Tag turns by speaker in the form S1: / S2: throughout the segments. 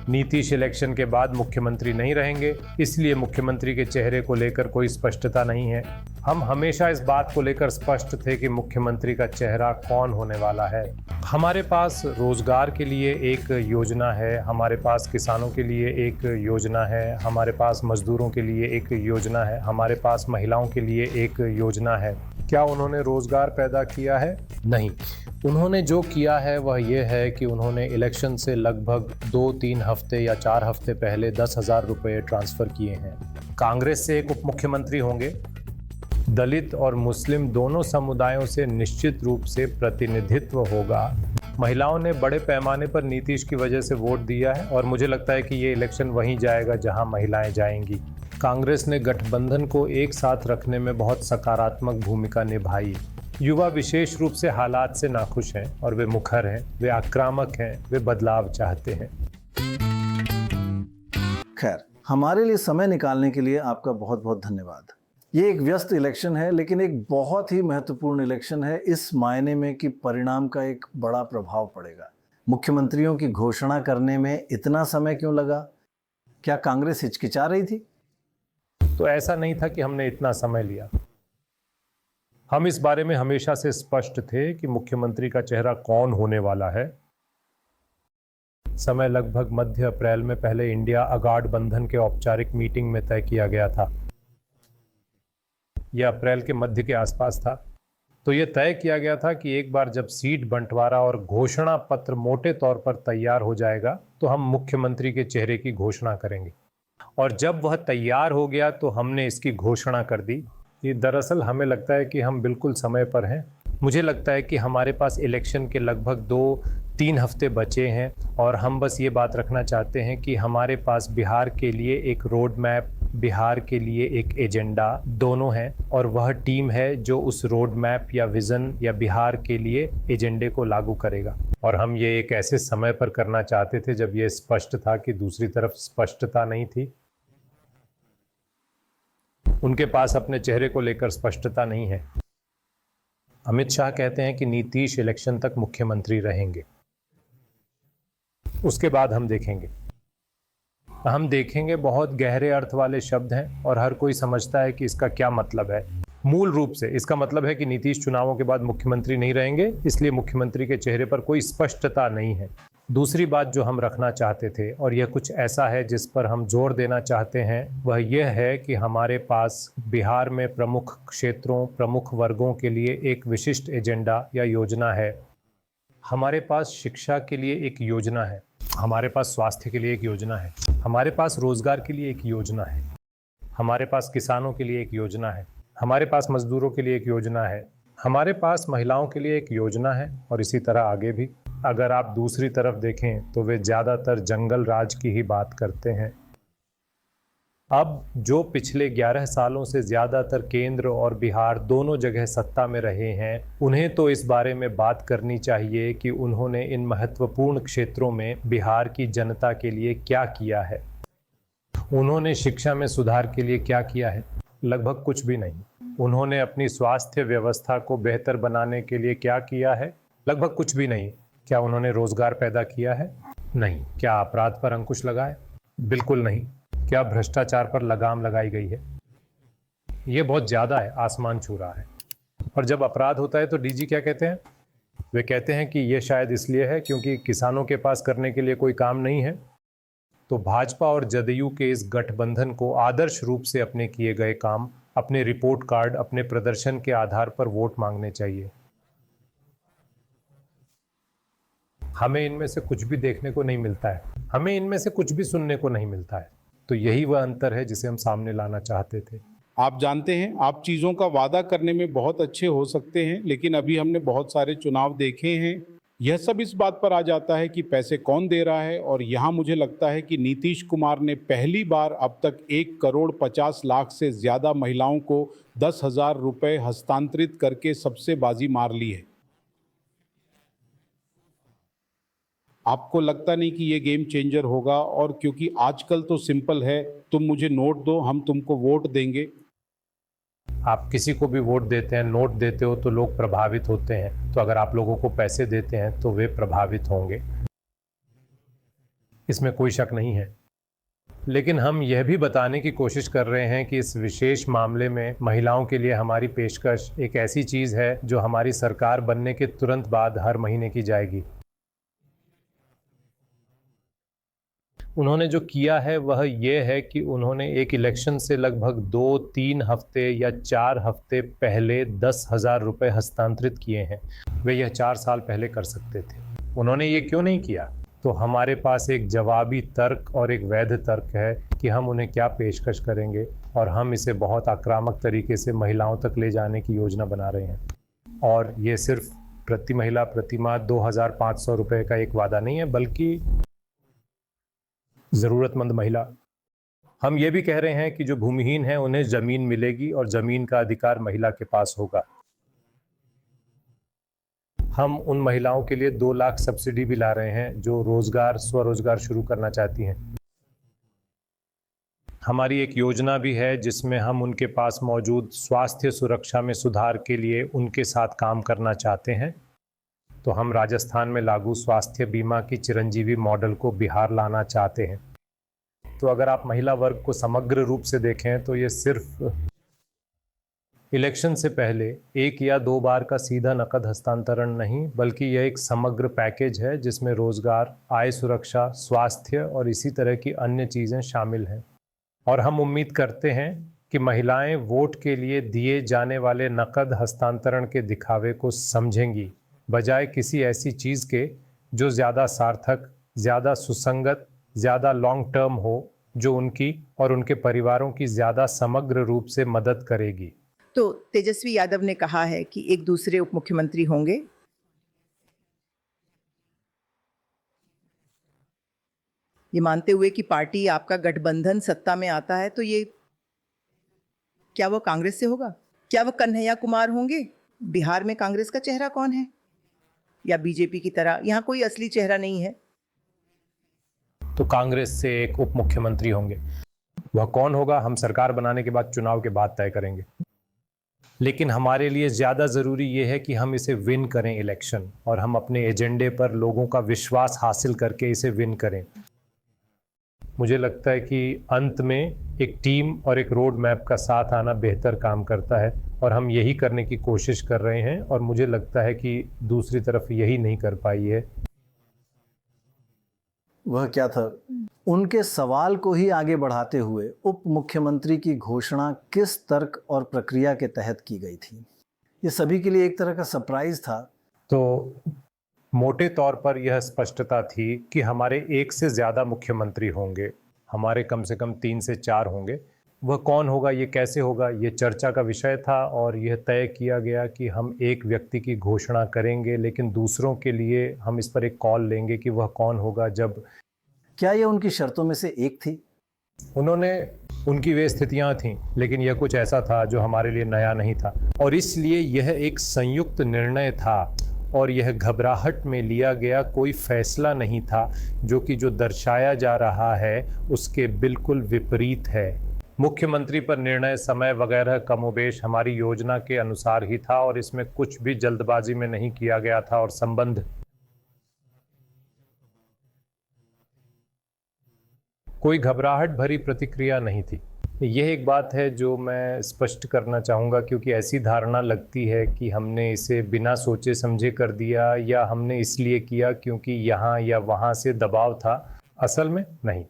S1: Nitish election के बाद मुख्यमंत्री नहीं रहेंगे, इसलिए मुख्यमंत्री के चेहरे को लेकर कोई स्पष्टता नहीं है। हम हमेशा इस बात को लेकर स्पष्ट थे कि मुख्यमंत्री का चेहरा कौन होने वाला है। हमारे पास रोजगार के लिए एक योजना है, हमारे पास किसानों के लिए एक योजना है, हमारे पास मजदूरों के लिए एक योजना है, हमारे पास महिलाओं के लिए एक योजना है। क्या उन्होंने रोजगार पैदा किया है? नहीं। उन्होंने जो किया है वह यह है कि उन्होंने इलेक्शन से लगभग 2-3 हफ्ते या 4 हफ्ते पहले 10,000 रुपये ट्रांसफ़र किए हैं। कांग्रेस से एक उप मुख्यमंत्री होंगे। दलित और मुस्लिम दोनों समुदायों से निश्चित रूप से प्रतिनिधित्व होगा। महिलाओं ने बड़े पैमाने पर नीतीश की वजह से वोट दिया है और मुझे लगता है कि ये इलेक्शन वहीं जाएगा जहां महिलाएं जाएंगी। कांग्रेस ने गठबंधन को एक साथ रखने में बहुत सकारात्मक भूमिका निभाई। युवा विशेष रूप से हालात से नाखुश हैं और वे मुखर हैं, वे आक्रामक हैं, वे बदलाव चाहते हैं।
S2: खैर, हमारे लिए समय निकालने के लिए आपका बहुत बहुत धन्यवाद। ये एक व्यस्त इलेक्शन है, लेकिन एक बहुत ही महत्वपूर्ण इलेक्शन है इस मायने में कि परिणाम का एक बड़ा प्रभाव पड़ेगा। मुख्यमंत्रियों की घोषणा करने में इतना समय क्यों लगा? क्या कांग्रेस हिचकिचा रही थी?
S1: तो ऐसा नहीं था कि हमने इतना समय लिया। हम इस बारे में हमेशा से स्पष्ट थे कि मुख्यमंत्री का चेहरा कौन होने वाला है। समय लगभग मध्य अप्रैल में पहले इंडिया गठबंधन के औपचारिक मीटिंग में तय किया गया था। यह अप्रैल के मध्य के आसपास था। तो यह तय किया गया था कि एक बार जब सीट बंटवारा और घोषणा पत्र मोटे तौर पर तैयार हो जाएगा तो हम मुख्यमंत्री के चेहरे की घोषणा करेंगे। और जब वह तैयार हो गया तो हमने इसकी घोषणा कर दी। ये दरअसल हमें लगता है कि हम बिल्कुल समय पर हैं। मुझे लगता है कि हमारे पास इलेक्शन के लगभग 2-3 हफ्ते बचे हैं और हम बस ये बात रखना चाहते हैं कि हमारे पास बिहार के लिए एक रोड मैप, बिहार के लिए एक एजेंडा दोनों हैं और वह टीम है जो उस रोड मैप या विज़न या बिहार के लिए एजेंडे को लागू करेगा। और हम ये एक ऐसे समय पर करना चाहते थे जब ये स्पष्ट था कि दूसरी तरफ स्पष्टता नहीं थी। उनके पास अपने चेहरे को लेकर स्पष्टता नहीं है। अमित शाह कहते हैं कि नीतीश इलेक्शन तक मुख्यमंत्री रहेंगे, उसके बाद हम देखेंगे बहुत गहरे अर्थ वाले शब्द हैं और हर कोई समझता है कि इसका क्या मतलब है। मूल रूप से इसका मतलब है कि नीतीश चुनावों के बाद मुख्यमंत्री नहीं रहेंगे, इसलिए मुख्यमंत्री के चेहरे पर कोई स्पष्टता नहीं है। दूसरी बात जो हम रखना चाहते थे, और यह कुछ ऐसा है जिस पर हम जोर देना चाहते हैं, वह यह है कि हमारे पास बिहार में प्रमुख क्षेत्रों, प्रमुख वर्गों के लिए एक विशिष्ट एजेंडा या योजना है। हमारे पास शिक्षा के लिए एक योजना है, हमारे पास स्वास्थ्य के लिए एक योजना है, हमारे पास रोजगार के लिए एक योजना है, हमारे पास किसानों के लिए एक योजना है, हमारे पास मजदूरों के लिए एक योजना है, हमारे पास महिलाओं के लिए एक योजना है और इसी तरह आगे भी। अगर आप दूसरी तरफ देखें तो वे ज़्यादातर जंगल राज की ही बात करते हैं। अब जो पिछले 11 सालों से ज़्यादातर केंद्र और बिहार दोनों जगह सत्ता में रहे हैं, उन्हें तो इस बारे में बात करनी चाहिए कि उन्होंने इन महत्वपूर्ण क्षेत्रों में बिहार की जनता के लिए क्या किया है। उन्होंने शिक्षा में सुधार के लिए क्या किया है? लगभग कुछ भी नहीं। उन्होंने अपनी स्वास्थ्य व्यवस्था को बेहतर बनाने के लिए क्या किया है? लगभग कुछ भी नहीं। क्या उन्होंने रोजगार पैदा किया है? नहीं। क्या अपराध पर अंकुश लगा है? बिल्कुल नहीं। क्या भ्रष्टाचार पर लगाम लगाई गई है? ये बहुत ज़्यादा है, आसमान छू रहा है। और जब अपराध होता है तो डीजी क्या कहते हैं? वे कहते हैं कि ये शायद इसलिए है क्योंकि किसानों के पास करने के लिए कोई काम नहीं है। तो भाजपा और जदयू के इस गठबंधन को आदर्श रूप से अपने किए गए काम, अपने रिपोर्ट कार्ड, अपने प्रदर्शन के आधार पर वोट मांगने चाहिए। हमें इनमें से कुछ भी देखने को नहीं मिलता है, हमें इनमें से कुछ भी सुनने को नहीं मिलता है। तो यही वह अंतर है जिसे हम सामने लाना चाहते थे।
S3: आप जानते हैं, आप चीज़ों का वादा करने में बहुत अच्छे हो सकते हैं, लेकिन अभी हमने बहुत सारे चुनाव देखे हैं। यह सब इस बात पर आ जाता है कि पैसे कौन दे रहा है। और यहाँ मुझे लगता है कि नीतीश कुमार ने पहली बार अब तक 1,50,00,000 से ज़्यादा महिलाओं को 10,000 रुपये हस्तांतरित करके सबसे बाजी मार ली है। आपको लगता नहीं कि ये गेम चेंजर होगा? और क्योंकि आजकल तो सिंपल है, तुम मुझे नोट दो, हम तुमको वोट देंगे।
S1: आप किसी को भी वोट देते हैं, नोट देते हो तो लोग प्रभावित होते हैं। तो अगर आप लोगों को पैसे देते हैं तो वे प्रभावित होंगे। इसमें कोई शक नहीं है, लेकिन हम यह भी बताने की कोशिश कर रहे हैं कि इस विशेष मामले में महिलाओं के लिए हमारी पेशकश एक ऐसी चीज़ है जो हमारी सरकार बनने के तुरंत बाद हर महीने की जाएगी। उन्होंने जो किया है वह यह है कि उन्होंने एक इलेक्शन से लगभग 2-3 हफ्ते या 4 हफ्ते पहले 10,000 रुपये हस्तांतरित किए हैं। वे यह 4 साल पहले कर सकते थे। उन्होंने ये क्यों नहीं किया? तो हमारे पास एक जवाबी तर्क और एक वैध तर्क है कि हम उन्हें क्या पेशकश करेंगे, और हम इसे बहुत आक्रामक तरीके से महिलाओं तक ले जाने की योजना बना रहे हैं। और ये सिर्फ प्रति महिला प्रति माह 2,500 रुपये का एक वादा नहीं है, बल्कि ज़रूरतमंद महिला, हम ये भी कह रहे हैं कि जो भूमिहीन हैं उन्हें ज़मीन मिलेगी और ज़मीन का अधिकार महिला के पास होगा। हम उन महिलाओं के लिए 2 लाख सब्सिडी भी ला रहे हैं जो रोजगार स्वरोजगार शुरू करना चाहती हैं। हमारी एक योजना भी है जिसमें हम उनके पास मौजूद स्वास्थ्य सुरक्षा में सुधार के लिए उनके साथ काम करना चाहते हैं। तो हम राजस्थान में लागू स्वास्थ्य बीमा की चिरंजीवी मॉडल को बिहार लाना चाहते हैं। तो अगर आप महिला वर्ग को समग्र रूप से देखें तो ये सिर्फ इलेक्शन से पहले 1 या 2 बार का सीधा नकद हस्तांतरण नहीं, बल्कि यह एक समग्र पैकेज है जिसमें रोजगार, आय सुरक्षा, स्वास्थ्य और इसी तरह की अन्य चीज़ें शामिल हैं। और हम उम्मीद करते हैं कि महिलाएं वोट के लिए दिए जाने वाले नकद हस्तांतरण के दिखावे को समझेंगी, बजाय किसी ऐसी चीज़ के जो ज़्यादा सार्थक, ज़्यादा सुसंगत, ज़्यादा लॉन्ग टर्म हो, जो उनकी और उनके परिवारों की ज़्यादा समग्र रूप से मदद करेगी।
S4: तो तेजस्वी यादव ने कहा है कि एक दूसरे उप मुख्यमंत्री होंगे। ये मानते हुए कि पार्टी आपका गठबंधन सत्ता में आता है, तो ये क्या वो कांग्रेस से होगा? क्या वो कन्हैया कुमार होंगे? बिहार में कांग्रेस का चेहरा कौन है? या बीजेपी की तरह यहाँ कोई असली चेहरा नहीं है?
S1: तो कांग्रेस से एक उप मुख्यमंत्री होंगे। वह कौन होगा हम सरकार बनाने के बाद, चुनाव के बाद तय करेंगे। लेकिन हमारे लिए ज़्यादा ज़रूरी ये है कि हम इसे विन करें इलेक्शन, और हम अपने एजेंडे पर लोगों का विश्वास हासिल करके इसे विन करें। मुझे लगता है कि अंत में एक टीम और एक रोड मैप का साथ आना बेहतर काम करता है, और हम यही करने की कोशिश कर रहे हैं। और मुझे लगता है कि दूसरी तरफ यही नहीं कर पाई है।
S2: वह क्या था? उनके सवाल को ही आगे बढ़ाते हुए उप मुख्यमंत्री की घोषणा किस तर्क और प्रक्रिया के तहत की गई थी? ये सभी के लिए एक तरह का सरप्राइज था।
S1: तो मोटे तौर पर यह स्पष्टता थी कि हमारे 1 से ज़्यादा मुख्यमंत्री होंगे, हमारे कम से कम 3 से 4 होंगे। वह कौन होगा, ये कैसे होगा, ये चर्चा का विषय था। और यह तय किया गया कि हम एक व्यक्ति की घोषणा करेंगे, लेकिन दूसरों के लिए हम इस पर एक कॉल लेंगे कि वह कौन होगा। जब
S2: क्या यह उनकी शर्तों में से एक थी?
S1: उनकी वे स्थितियां थीं, लेकिन यह कुछ ऐसा था जो हमारे लिए नया नहीं था, और इसलिए यह एक संयुक्त निर्णय था। और यह घबराहट में लिया गया कोई फैसला नहीं था, जो दर्शाया जा रहा है उसके बिल्कुल विपरीत है। मुख्यमंत्री पर निर्णय समय वगैरह कमोबेश हमारी योजना के अनुसार ही था, और इसमें कुछ भी जल्दबाजी में नहीं किया गया था। और संबंध कोई घबराहट भरी प्रतिक्रिया नहीं थी। यह एक बात है जो मैं स्पष्ट करना चाहूँगा, क्योंकि ऐसी धारणा लगती है कि हमने इसे बिना सोचे समझे कर दिया, या हमने इसलिए किया क्योंकि यहाँ या वहाँ से दबाव था। असल में नहीं,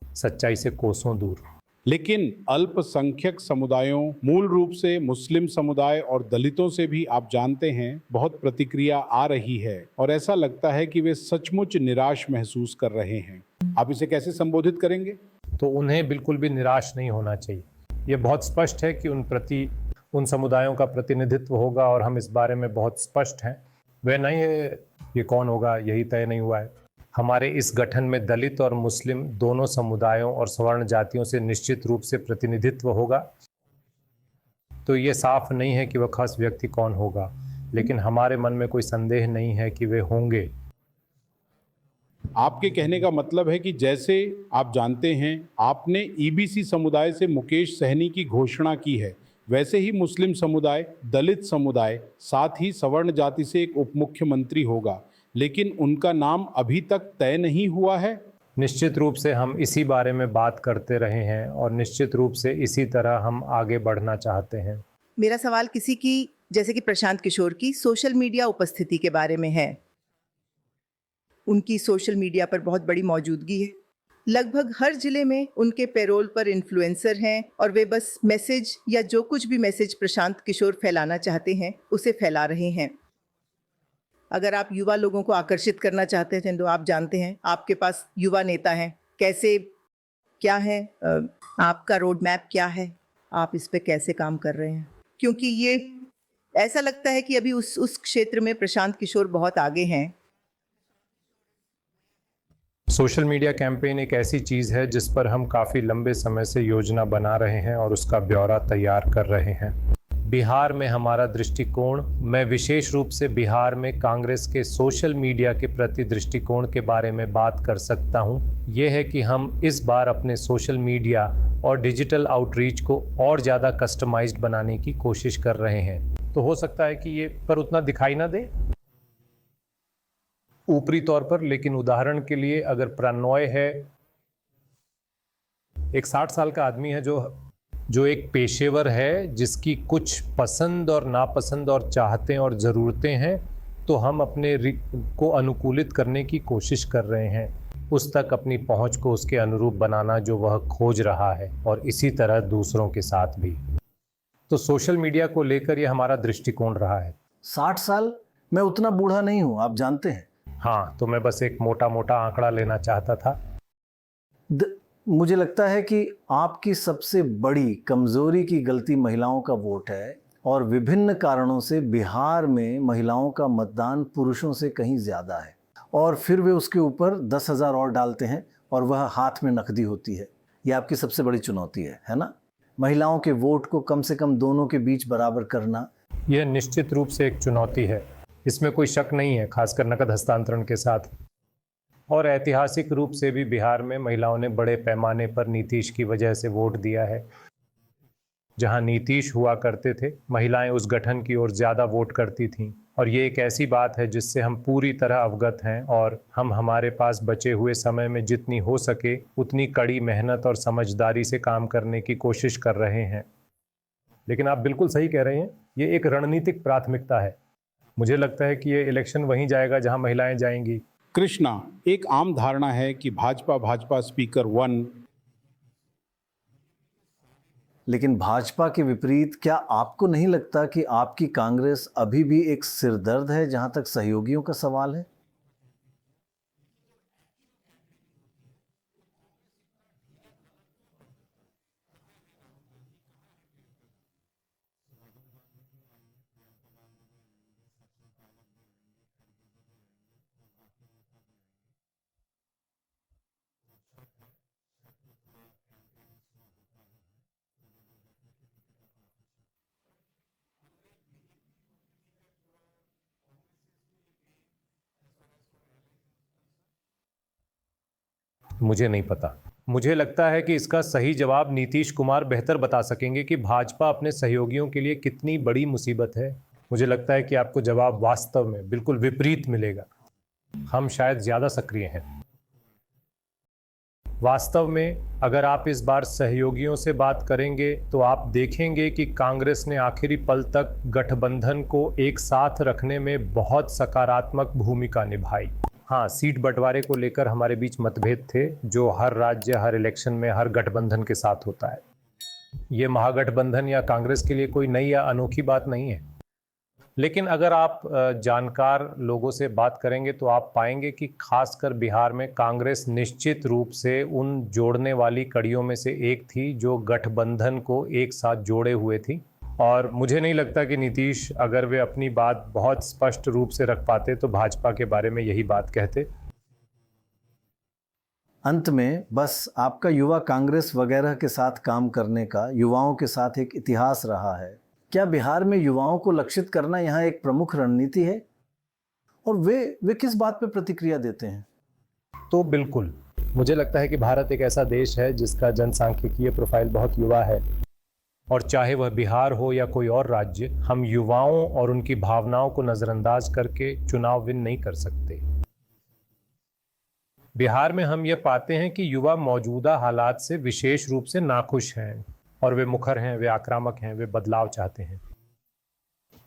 S1: सच्चाई से कोसों दूर।
S3: लेकिन अल्पसंख्यक समुदायों, मूल रूप से मुस्लिम समुदाय और दलितों से भी आप जानते हैं बहुत प्रतिक्रिया आ रही है, और ऐसा लगता है कि वे सचमुच निराश महसूस कर रहे हैं। आप इसे कैसे संबोधित करेंगे?
S1: तो उन्हें बिल्कुल भी निराश नहीं होना चाहिए। ये बहुत स्पष्ट है कि उन समुदायों का प्रतिनिधित्व होगा, और हम इस बारे में बहुत स्पष्ट हैं। वह नहीं है ये कौन होगा, यही तय नहीं हुआ है। हमारे इस गठन में दलित और मुस्लिम दोनों समुदायों और सवर्ण जातियों से निश्चित रूप से प्रतिनिधित्व होगा। तो ये साफ नहीं है कि वह खास व्यक्ति कौन होगा, लेकिन हमारे मन में कोई संदेह नहीं है कि वे होंगे।
S3: आपके कहने का मतलब है कि जैसे आप जानते हैं आपने ईबीसी समुदाय से मुकेश सहनी की घोषणा की है, वैसे ही मुस्लिम समुदाय, दलित समुदाय, साथ ही सवर्ण जाति से एक उप मुख्यमंत्री होगा, लेकिन उनका नाम अभी तक तय नहीं हुआ है।
S1: निश्चित रूप से हम इसी बारे में बात करते रहे हैं और निश्चित रूप से इसी तरह हम आगे बढ़ना चाहते हैं।
S4: मेरा सवाल किसी की, जैसे कि प्रशांत किशोर की सोशल मीडिया उपस्थिति के बारे में है। उनकी सोशल मीडिया पर बहुत बड़ी मौजूदगी है। लगभग हर जिले में उनके पैरोल पर इन्फ्लुएंसर हैं और वे बस मैसेज या जो कुछ भी मैसेज प्रशांत किशोर फैलाना चाहते हैं उसे फैला रहे हैं। अगर आप युवा लोगों को आकर्षित करना चाहते हैं तो आप जानते हैं आपके पास युवा नेता हैं, कैसे क्या है आपका रोड मैप क्या है, आप इस पे कैसे काम कर रहे हैं? क्योंकि ये ऐसा लगता है कि अभी उस क्षेत्र में प्रशांत किशोर बहुत आगे हैं।
S1: सोशल मीडिया कैंपेन एक ऐसी चीज़ है जिस पर हम काफ़ी लंबे समय से योजना बना रहे हैं और उसका ब्यौरा तैयार कर रहे हैं। बिहार में हमारा दृष्टिकोण, मैं विशेष रूप से बिहार में कांग्रेस के सोशल मीडिया के प्रति दृष्टिकोण के बारे में बात कर सकता हूं, यह है कि हम इस बार अपने सोशल मीडिया और डिजिटल आउटरीच को और ज़्यादा कस्टमाइज्ड बनाने की कोशिश कर रहे हैं। तो हो सकता है कि ये पर उतना दिखाई ना दे ऊपरी तौर पर, लेकिन उदाहरण के लिए अगर प्रणॉय है, एक 60 साल का आदमी है जो एक पेशेवर है, जिसकी कुछ पसंद और नापसंद और चाहतें और ज़रूरतें हैं, तो हम अपने को अनुकूलित करने की कोशिश कर रहे हैं, उस तक अपनी पहुंच को उसके अनुरूप बनाना जो वह खोज रहा है, और इसी तरह दूसरों के साथ भी। तो सोशल मीडिया को लेकर ये हमारा दृष्टिकोण रहा है।
S2: 60 साल? मैं उतना बूढ़ा नहीं हूं, आप जानते हैं।
S1: हाँ, तो मैं बस एक मोटा मोटा आंकड़ा लेना चाहता था।
S2: मुझे लगता है कि आपकी सबसे बड़ी कमजोरी की गलती महिलाओं का वोट है, और विभिन्न कारणों से बिहार में महिलाओं का मतदान पुरुषों से कहीं ज़्यादा है, और फिर वे उसके ऊपर 10,000 और डालते हैं और वह हाथ में नकदी होती है। यह आपकी सबसे बड़ी चुनौती है ना? महिलाओं के वोट को कम से कम दोनों के बीच बराबर करना।
S1: यह निश्चित रूप से एक चुनौती है, इसमें कोई शक नहीं है, खासकर नकद हस्तांतरण के साथ। और ऐतिहासिक रूप से भी बिहार में महिलाओं ने बड़े पैमाने पर नीतीश की वजह से वोट दिया है। जहां नीतीश हुआ करते थे, महिलाएं उस गठन की ओर ज़्यादा वोट करती थीं, और ये एक ऐसी बात है जिससे हम पूरी तरह अवगत हैं, और हम हमारे पास बचे हुए समय में जितनी हो सके उतनी कड़ी मेहनत और समझदारी से काम करने की कोशिश कर रहे हैं। लेकिन आप बिल्कुल सही कह रहे हैं, ये एक रणनीतिक प्राथमिकता है। मुझे लगता है कि ये इलेक्शन वहीं जाएगा जहां महिलाएं जाएंगी।
S3: कृष्णा, एक आम धारणा है कि भाजपा स्पीकर 1,
S2: लेकिन भाजपा के विपरीत क्या आपको नहीं लगता कि आपकी कांग्रेस अभी भी एक सिरदर्द है जहां तक सहयोगियों का सवाल है?
S1: मुझे नहीं पता। मुझे लगता है कि इसका सही जवाब नीतीश कुमार बेहतर बता सकेंगे कि भाजपा अपने सहयोगियों के लिए कितनी बड़ी मुसीबत है। मुझे लगता है कि आपको जवाब वास्तव में बिल्कुल विपरीत मिलेगा। हम शायद ज़्यादा सक्रिय हैं। वास्तव में अगर आप इस बार सहयोगियों से बात करेंगे तो आप देखेंगे कि कांग्रेस ने आखिरी पल तक गठबंधन को एक साथ रखने में बहुत सकारात्मक भूमिका निभाई। हाँ, सीट बंटवारे को लेकर हमारे बीच मतभेद थे, जो हर राज्य, हर इलेक्शन में हर गठबंधन के साथ होता है। ये महागठबंधन या कांग्रेस के लिए कोई नई या अनोखी बात नहीं है। लेकिन अगर आप जानकार लोगों से बात करेंगे तो आप पाएंगे कि खासकर बिहार में कांग्रेस निश्चित रूप से उन जोड़ने वाली कड़ियों में से एक थी जो गठबंधन को एक साथ जोड़े हुए थी। और मुझे नहीं लगता कि नीतीश, अगर वे अपनी बात बहुत स्पष्ट रूप से रख पाते, तो भाजपा के बारे में यही बात कहते।
S2: अंत में बस आपका युवा कांग्रेस वगैरह के साथ काम करने का युवाओं के साथ एक इतिहास रहा है। क्या बिहार में युवाओं को लक्षित करना यहाँ एक प्रमुख रणनीति है? और वे किस बात पे प्रतिक्रिया देते हैं?
S1: तो बिल्कुल, मुझे लगता है कि भारत एक ऐसा देश है जिसका जनसांख्यिकीय प्रोफाइल बहुत युवा है, और चाहे वह बिहार हो या कोई और राज्य, हम युवाओं और उनकी भावनाओं को नज़रअंदाज करके चुनाव विन नहीं कर सकते। बिहार में हम ये पाते हैं कि युवा मौजूदा हालात से विशेष रूप से नाखुश हैं और वे मुखर हैं, वे आक्रामक हैं, वे बदलाव चाहते हैं।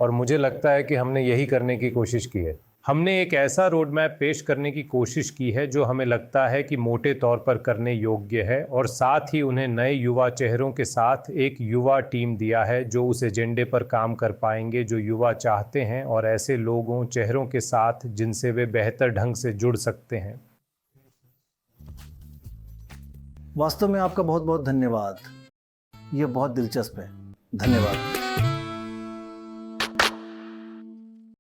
S1: और मुझे लगता है कि हमने यही करने की कोशिश की है। हमने एक ऐसा रोड मैप पेश करने की कोशिश की है जो हमें लगता है कि मोटे तौर पर करने योग्य है, और साथ ही उन्हें नए युवा चेहरों के साथ एक युवा टीम दिया है जो उस एजेंडे पर काम कर पाएंगे जो युवा चाहते हैं, और ऐसे लोगों चेहरों के साथ जिनसे वे बेहतर ढंग से जुड़ सकते हैं।
S2: वास्तव में आपका बहुत बहुत धन्यवाद। ये बहुत दिलचस्प है। धन्यवाद।